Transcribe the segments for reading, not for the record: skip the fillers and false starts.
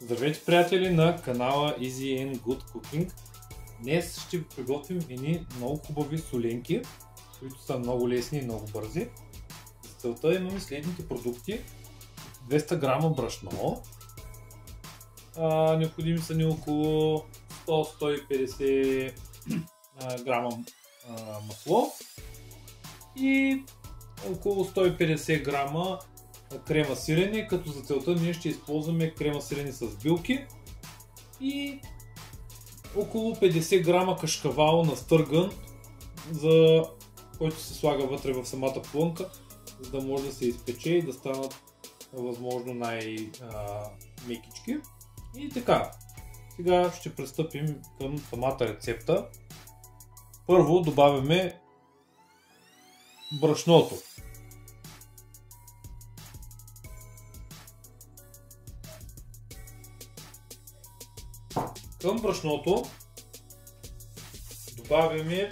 Здравейте, приятели на канала Easy and Good Cooking. Днес ще приготвим едни много хубави соленки, които са много лесни и много бързи. За целта имаме следните продукти: 200 грама брашно, необходими са ни около 100-150 грама масло и около 150 грама крема сирене, като за целта ние ще използваме крема сирене с билки и около 50 грама кашкавал настърган, за който се слага вътре в самата плънка, за да може да се изпече и да станат възможно най-мекички. И така, сега ще пристъпим към самата рецепта. Първо добавяме брашното. Към брашното добавяме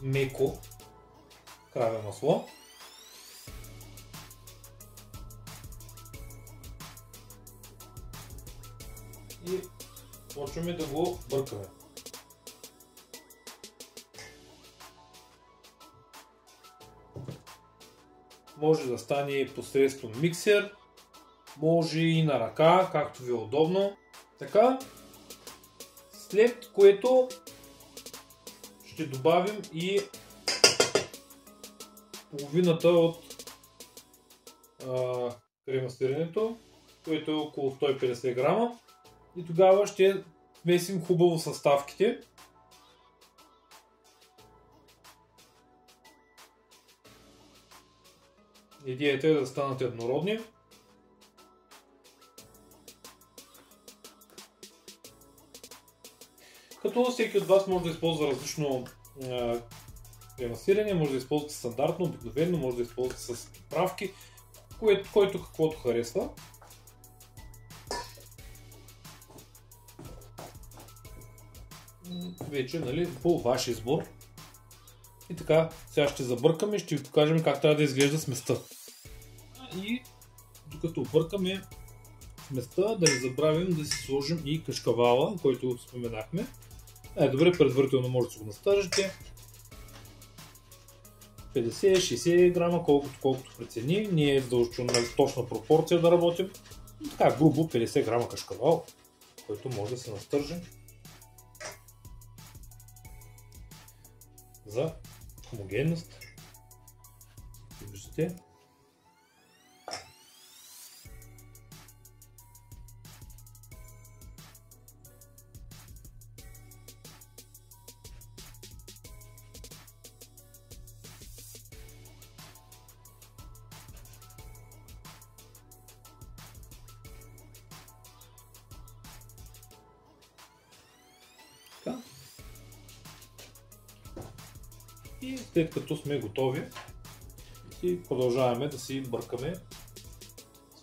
меко краве масло, и почваме да го бъркаме. Може да стане посредством миксер, може и на ръка, както ви е удобно. Така, след което ще добавим и половината от крема сиренето, което е около 150 грама. И тогава ще смесим хубаво съставките. Идеята е да станат еднородни. Като всеки от вас може да използва различно крема сирене, може да използвате стандартно, обикновено, може да използвате с приправки, който каквото харесва. Вече, нали, по ваш избор. И така, сега ще забъркаме и ще ви покажем как трябва да изглежда сместа. И докато объркаме сместа, да не забравим да си сложим и кашкавала, който споменахме. Добре, предварително може да си го настържите. 50-60 грама, колкото прецени. Ние е задължително точна пропорция да работим. И така, грубо 50 грама кашкавал, който може да се настържи за хомогенност. Виждате. Така. И след като сме готови, и продължаваме да си бъркаме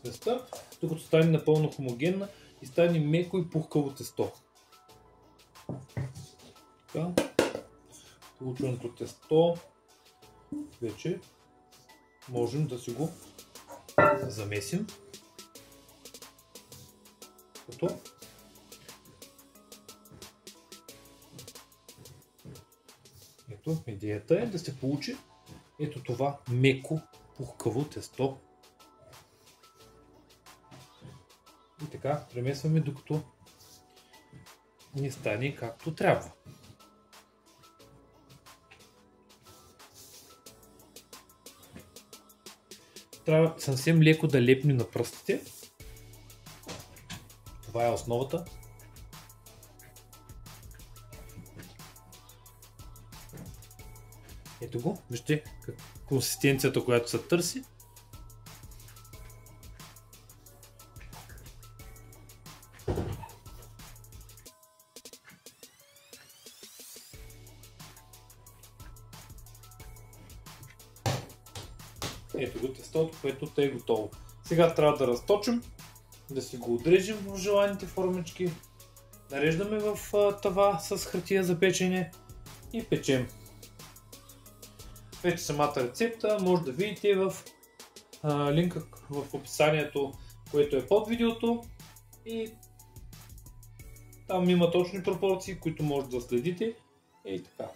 сместа, докато стане напълно хомогенна и стане меко и пухкаво тесто. Така. Полученото тесто вече можем да си го замесим. Като идеята е да се получи ето това меко, пухкаво тесто. И така премесваме, докато ни стане както трябва. Трябва съвсем леко да лепнем на пръстите. Това е основата. Ето го, вижте консистенцията, която се търси. Ето го тестото, което е готово. Сега трябва да разточим, да си го отрежем в желаните формички, нареждаме в тава с хартия за печене и печем. вече самата рецепта може да видите в линка в описанието, което е под видеото, и там има точни пропорции, които може да следите и така.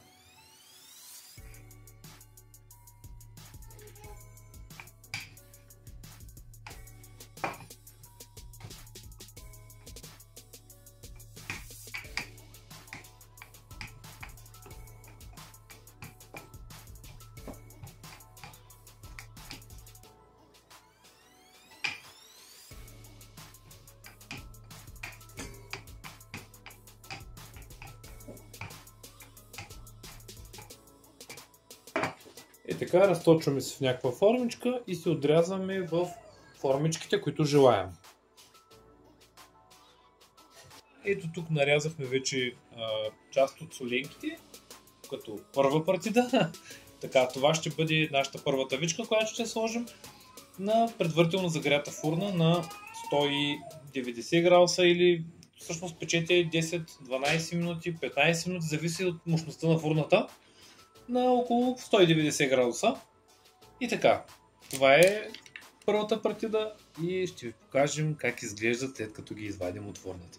И така, разточваме се в някаква формичка и се отрязваме в формичките, които желаем. Ето тук нарязахме вече част от соленките, като първа партида. Така, това ще бъде нашата първа тавичка, която ще сложим на предварително загрята фурна на 190 градуса, или всъщност печете 10-12 минути, 15 минути, зависи от мощността на фурната, на около 190 градуса. И така, това е първата партида и ще ви покажем как изглеждат след като ги извадим от фурната.